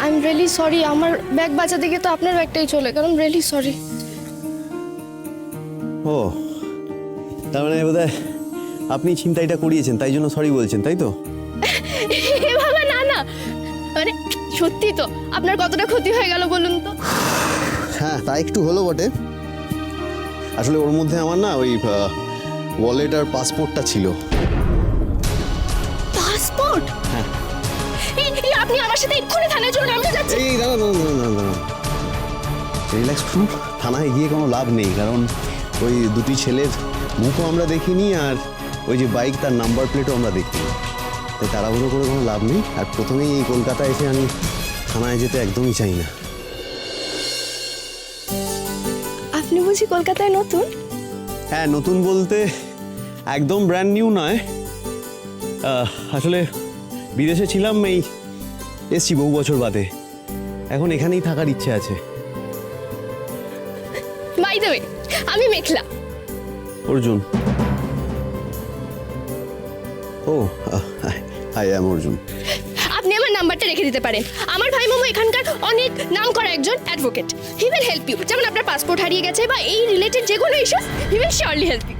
I am really sorry, আমার bag বাঁচাতে গিয়ে তো আপনার ব্যাগটাই চলে গেল। I am really sorry. ও, তার মানে বোধহয় আপনি ছিনতাইটা করিয়েছেন, তাই জন্য সরি বলছেন, তাই তো? এ বাবা, না না, মানে সত্যি তো আপনার কতটা ক্ষতি হয়ে গেল বলুন তো। হ্যাঁ, তা একটু হলো বটে। আসলে ওর মধ্যে আমার না ওই ওয়ালেট আর পাসপোর্টটা ছিল। পাসপোর্ট? হ্যাঁ। এই আপনি আমার সাথে এক্ষুনি থানায় চলুন, আমি যাচ্ছি। এই দাঁড়া রিল্যাক্স করুন। থানায় গিয়ে কোনো লাভ নেই, কারণ ওই দুটি ছেলের মুখও আমরা দেখিনি, আর ওই যে বাইক তার নাম্বার প্লেটও আমরা দেখিনি। তাই তাড়াহুড়ো করে কোনো লাভ নেই। আর প্রথমেই এই কলকাতায় এসে আমি থানায় যেতে একদমই চাই না। আপনি বুঝি কলকাতায় নতুন? হ্যাঁ, নতুন বলতে একদম ব্র্যান্ড নিউ নয়। আসলে বিদেশে ছিলাম, এসছি বহু বছর বাদে। এখন এখানেই থাকার ইচ্ছে আছে। বাই দ্য ওয়ে, আমি মেঘলা। অর্জুন। ও, আই অ্যাম অর্জুন। আপনি আমার নাম্বারটা রেখে দিতে পারেন। আমার ভাই মামু এখানকার অনেক নামকরা একজন advocate. He will help you. যেমন আপনার পাসপোর্ট হারিয়ে গেছে বা এই রিলেটেড যে কোনো issue, he will surely help you.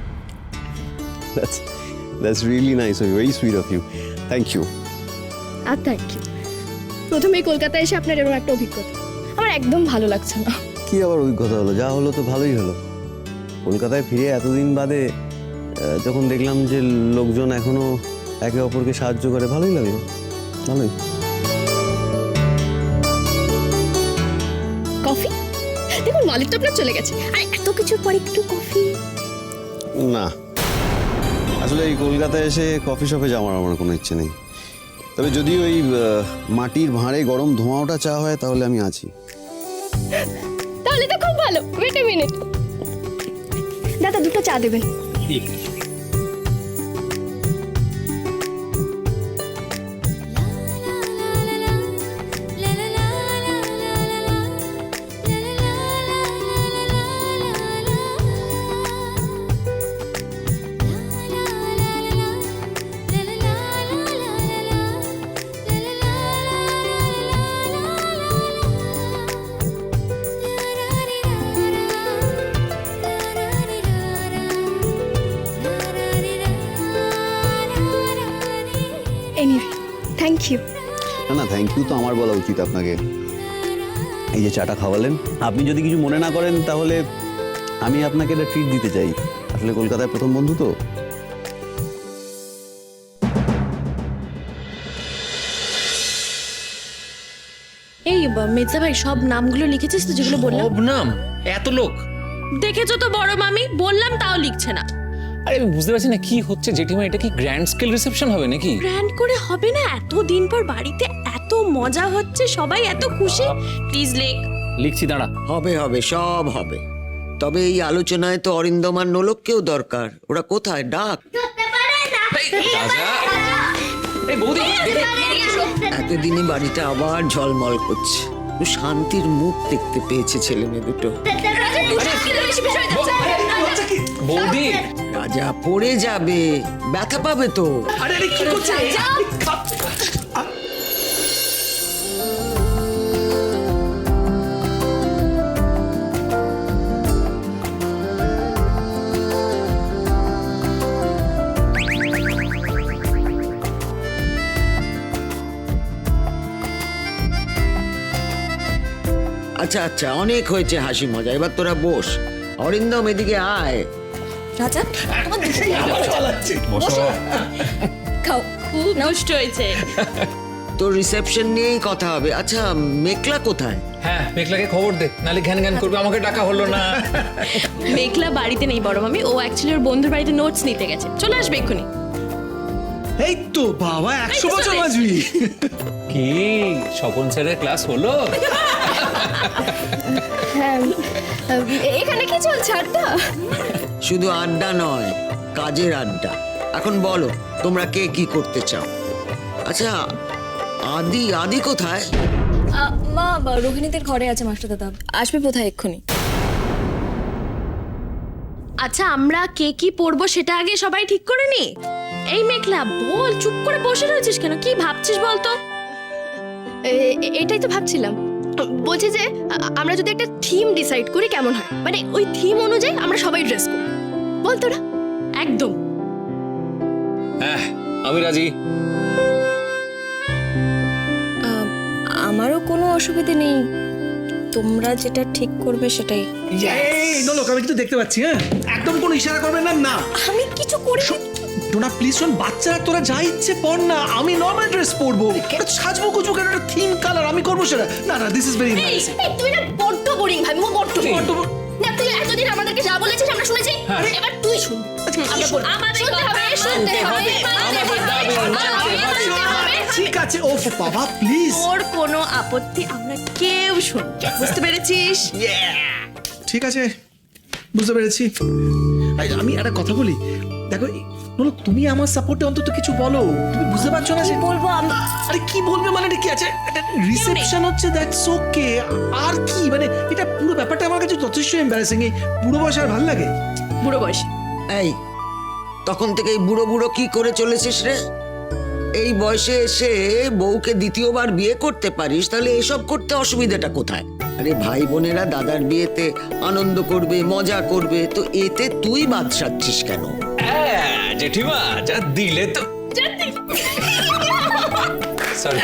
That's really nice of you, very sweet of you. Thank you. আর থ্যাংক ইউ। প্রথমেই কলকাতায় এসে আপনার এরকম একটা অভিজ্ঞতা আমার একদম ভালো লাগছে না। কি আবার অভিজ্ঞতা হলো? যা হলো তো ভালোই হলো। কলকাতায় ফিরে এতদিন বাদে যখন দেখলাম যে লোকজন এখনো একে অপরকে সাহায্য করে, ভালোই লাগলো। ভালোই। কফি? দেখুন মালিক তো আপনার চলে গেছে, আর এত কিছুর পর একটু কফি। না, আসলে এই কলকাতায় এসে কফি শপে যাওয়ার আমার কোনো ইচ্ছে নেই। তবে যদি ওই মাটির ভাঁড়ে গরম ধোঁয়া ওঠা চা হয় তাহলে আমি আছি। তাহলে তো খুব ভালো। ওয়েট এ মিনিট, দাদা দুটো চা দেবেন। Anyway, thank you. না না, থ্যাংক ইউ তো আমার বলা উচিত আপনাকে। এই যে চাটা খাওয়ালেন, আপনি যদি কিছু মনে না করেন তাহলে আমি আপনাকে একটা ট্রিট দিতে চাই। আসলে কলকাতায় প্রথম বন্ধু তো। এই মেজা ভাই, সব নামগুলো লিখেছিস তো যেগুলো বললাম? সব নাম? এত লোক? দেখেছো তো বড় মামি, বললাম তাও লিখছে না। আরে আমি বুঝতে পারছি না কি হচ্ছে জেঠিমা। এটা কি গ্র্যান্ড স্কেল রিসেপশন হবে নাকি? গ্র্যান্ড করে হবে না? এত দিন পর বাড়িতে এত মজা হচ্ছে, সবাই এত খুশি। প্লিজ লেখ। লিখছি, দাঁড়া। হবে হবে, সব হবে। তবে এই আলোচনায় তো অরিন্দমার নোলককেও দরকার। ওরা কোথায়? ডাক। এই বৌদি, এতদিনে বাড়িটা আবার ঝলমল করছে। একটু শান্তির মুখ দেখতে পেয়েছে ছেলে মেয়ে দুটো। বৌদি। রাজা পড়ে যাবে, ব্যথা পাবে তো। আরে আরে কি করছে? আচ্ছা আচ্ছা, অনেক হয়েছে হাসি মজা, এবার তোরা বস। অরিন্দম, এদিকে আয়। রাজা খাও, খুব নষ্ট হয়েছে। তোর রিসেপশন নিয়েই কথা হবে। আচ্ছা, মেঘলা কোথায়? হ্যাঁ, মেঘলাকে খবর দে, নালে ঘ্যান ঘ্যান করবে, আমাকে ডাকা হলো না। মেঘলা বাড়িতে নেই বড় মামি, ও অ্যাকচুয়ালি ওর বন্ধুর বাড়িতে নোটস নিতে গেছে। চলে আসবে এক্ষুনি। এই তো বাবা, 100 বছর বাঁচবি। কি স্বপন স্যারের ক্লাস হলো? হ্যাঁ, এখানে কি চলছে আড্ডা? শুধু আড্ডা নয়, কাজের আড্ডা। এখন বলো তোমরা কে কি করতে চাও। আচ্ছা, আদি আদি কোথায়? মা, রোহিণীদের ঘরে আছে মাস্টার দাদা, আসবে বোধহয় এক্ষুনি। আচ্ছা, আমরা কে কি পড়বো সেটা আগে সবাই ঠিক করে নি। এই মেঘলা বল, চুপ করে বসে রয়েছিস কেন? কি ভাবছিস বলতো? এটাই তো ভাবছিলাম। বলছি যে আমরা যদি একটা থিম ডিসাইড করি কেমন হয়, মানে ওই থিম অনুযায়ী আমরা সবাই ড্রেস করব, বল তোরা? একদম। হ্যাঁ আমি রাজি। আমারও কোনো অসুবিধে নেই, তোমরা যেটা ঠিক করবে সেটাই। এই নোলক, আমি কিন্তু দেখতে পাচ্ছি, হ্যাঁ একদম কোনো ইশারা করবেন না। না আমি কিছু করি টোনা প্লিজ শোন, বাচ্চারা তোরা যা ইচ্ছে পর না, আমি নর্মাল ড্রেস পরবো, সাজবো কুচবো কেন, একটা থিম কালার আমি করবো সেটা। না না, দিস ইজ ভেরি নাইস। তুই না বড্ড বোরিং ভাই, বড্ড না। তুই এতদিন আমাদেরকে যা বলেছিস আমরা শুনেছি, এবার তুই শুন। আমরা বলবো, শুনতে হবে। ঠিক আছে, ও বাবা প্লিজ। ওর কোনো আপত্তি আমরা কেউ শুনবো না। বুঝতে পেরেছিস? ঠিক আছে, বুঝতে পেরেছি। আমি একটা কথা বলি, দেখো নোলক, তুমি আমার সাপোর্টে অন্তত কিছু বলো। তুমি বুঝতে পারছো না যে বলবো আমি? আরে কি বলবে মানে, এটা কি আছে, একটা রিসেপশন হচ্ছে, দ্যাটস ওকে। আর কি মানে, এটা পুরো ব্যাপারটা আমার কাছে যথেষ্ট এম্বারাসিং। এই বুড়ো বয়স আর ভালো লাগে? বুড়ো বয়সে এই তখন থেকে এই বুড়ো বুড়ো কি করে চলেছিস রে? এই বয়সে এসে বউকে দ্বিতীয়বার বিয়ে করতে পারিস, তাহলে এসব করতে অসুবিধাটা কোথায়? আরে ভাই বোনেরা দাদার বিয়েতে আনন্দ করবে, মজা করবে, তো এতে তুই বাদ সাধছিস কেন? হ্যাঁ জেঠিমা যা দিলে তো। সরি।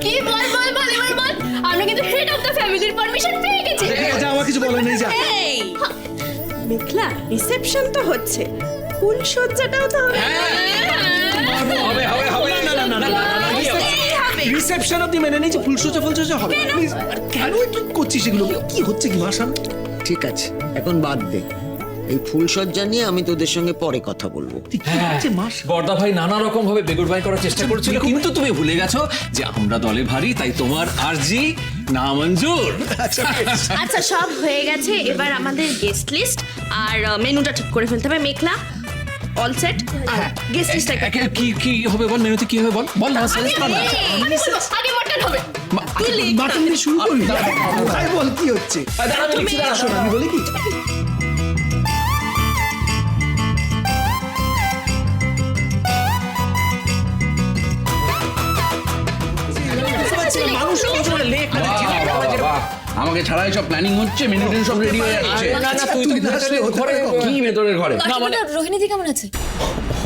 কি বল এবার বল। আমরা কিন্তু হেড অফ দ্য ফ্যামিলির পারমিশন পেয়ে গেছি। যা, আমার কিছু বলার নেই, যা। এই মেঘলা, রিসেপশন তো হচ্ছে, ফুল সজ্জাটাও তো হবে। হবে হবে হবে। না না না না না, রিসেপশন অব্দি মেনে নেই যে ফুলসজ্জা হবে। প্লিজ, কেন তুই করছিস এগুলো? কি হচ্ছে কি মা সামনে? ঠিক আছে, এখন বাদ দে। এই ফুলসজ্জা নিয়ে আমি তোদের সঙ্গে পরে কথা বলবো। কি হচ্ছে মা? বর্দা ভাই নানা রকম ভাবে বেগুড়বাই করার চেষ্টা করছিল, কিন্তু তুমি ভুলে গেছো যে আমরা দলে ভারী, তাই তোমার আরজি না মঞ্জুর। আচ্ছা সব হয়ে গেছে, এবার আমাদের গেস্ট লিস্ট আর মেনুটা ঠিক করে ফেলতে হবে। মেঘলা অল সেট, গেস্ট লিস্ট কি কি হবে বল, মেনুতে কি হবে বল, বল না সাজেস্ট কর না। আগে মটন হবে। বাটন দিয়ে শুরু করি। ভাই বল কি হচ্ছে? দাঁড়া, আমি লিখছি, দাঁড়া। শোন, আমি বলি কি, মানুষ আমাকে ছাড়াই সব প্ল্যানিং হচ্ছে, মেনু টেনু সব রেডি হয়ে যাচ্ছে। না না, তুই তো ভেতরে ঘরে কি ভেতরের ঘরে? রোহিণী দি কেমন আছে?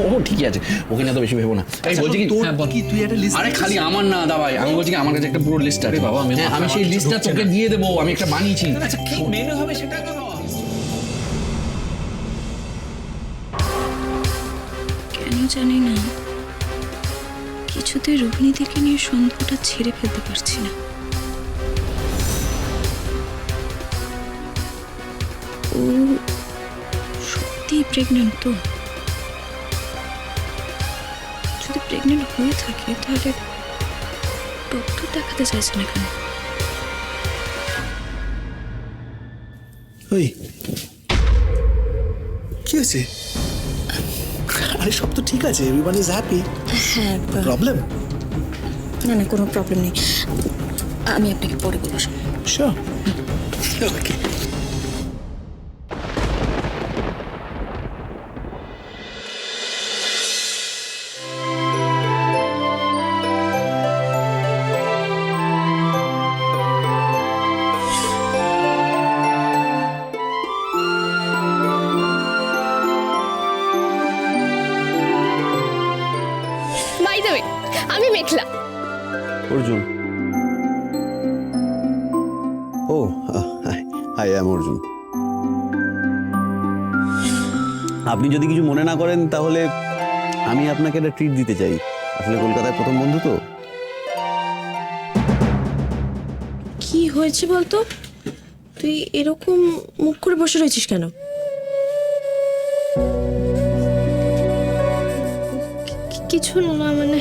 ও ঠিকই আছে, ওকে না তো বেশি ভেবো না। এই বলছি কি, তোর কি তুই একটা লিস্ট? আরে খালি আমার না দাবাই, আমি বলছি কি আমার কাছে একটা পুরো লিস্ট আছে বাবা। আমি সেই লিস্টটা তোকে দিয়ে দেবো, আমি একটা বানিয়েছি। আচ্ছা কি মেনু হবে সেটা তো কেন জানি না, কিছুতে রোহিণীদেরকে নিয়ে সন্দেহটা ছেড়ে ফেলতে পারছি না। ও সত্যি প্রেগনেন্ট তো? যদি প্রেগনেন্ট হয়ে থাকে তাহলে ডক্টর দেখাতে চাইছে না কেন? ওই কি হয়েছে? আরে সব তো ঠিক আছে, এভরিওয়ান ইজ হ্যাপি। হ্যাঁ, প্রবলেম? না না, কোনো প্রবলেম নেই, আমি আপনাকে পরে বলবো। Sure, okay. By the way, আমি Meghla. Arjun. Oh hi, I am Arjun. আপনি যদি কিছু মনে না করেন তাহলে আমি আপনাকে একটা ট্রিট দিতে চাই। আসলে কলকাতায় প্রথম বন্ধু তো। কি হয়েছে বলতো? তুই এরকম মুখ করে বসে রয়েছিস কেন? কিছু না, মানে